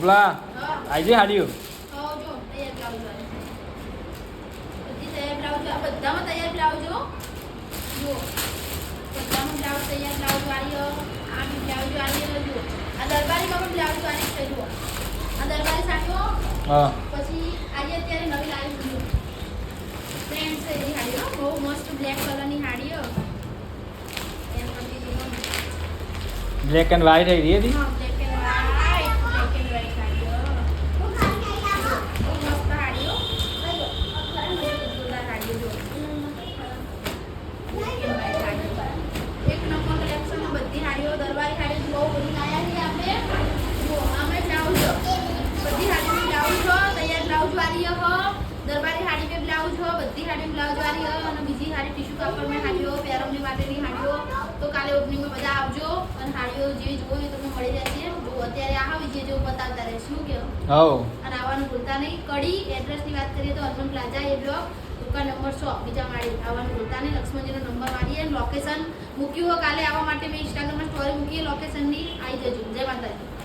બોલા આજે હાડીઓ બધામાં તૈયાર બ્લાઉઝ જો બધામાં બ્લાઉઝ તૈયાર બ્લાઉઝ વાળીઓ આ બી બ્લાઉઝ વાળીઓ જો આ દરબારીમાં પણ બ્લાઉઝ વાળી છે જો આ દરબારી સાડીઓ પછી આજે અત્યારે નવી લાવી છે ટ્રેન્ડ છે એની સાડીઓ બહુ મસ્ત બ્લેક કલરની સાડીઓ એમ પછી બ્લેક એન્ડ વ્હાઈટ આવી રહી હા બ્લેક એન્ડ વ્હાઈટ સાડીઓ બહુ મસ્ત સાડીઓ એક નંબર કલેક્શન બધી સાડીઓ દરબારી સાડીઓ બહુ બધી લાયા છે આપણે જો આમે બ્લાઉઝ બધી સાડીઓ બ્લાઉઝ હો તૈયાર બ્લાઉઝ વાળી હો દરબારી સાડી पे બ્લાઉઝ હો બધી સાડી બ્લાઉઝ વાળી હો અને બીજી સાડી ટીશ્યુ કાપડ में સાડીઓ પેરમની માટેની સાડીઓ તો કાલે ઓપનિંગમાં બધા આવજો અને સાડીઓ જે જોવો એ તમને મળી જશે જો અત્યારે આ વિજય જેવું બતાવતા રહેશું કે હો અને આવવાનું ભૂલતા નહીં કડી એડ્રેસની વાત કરીએ તો અર્બન પ્લાઝા એ બ્લોક દુકાન નંબર 100 બીજા માળી આવવાનું ભૂલતા નહીં લક્ષ્મણજીનો નંબર મારીએ અને લોકેશન મૂક્યું હો કાલે આવવા માટે મેં ઇન્સ્ટાગ્રામમાં સ્ટોરી મૂકી લોકેશનની આવી જજો જય માતાજી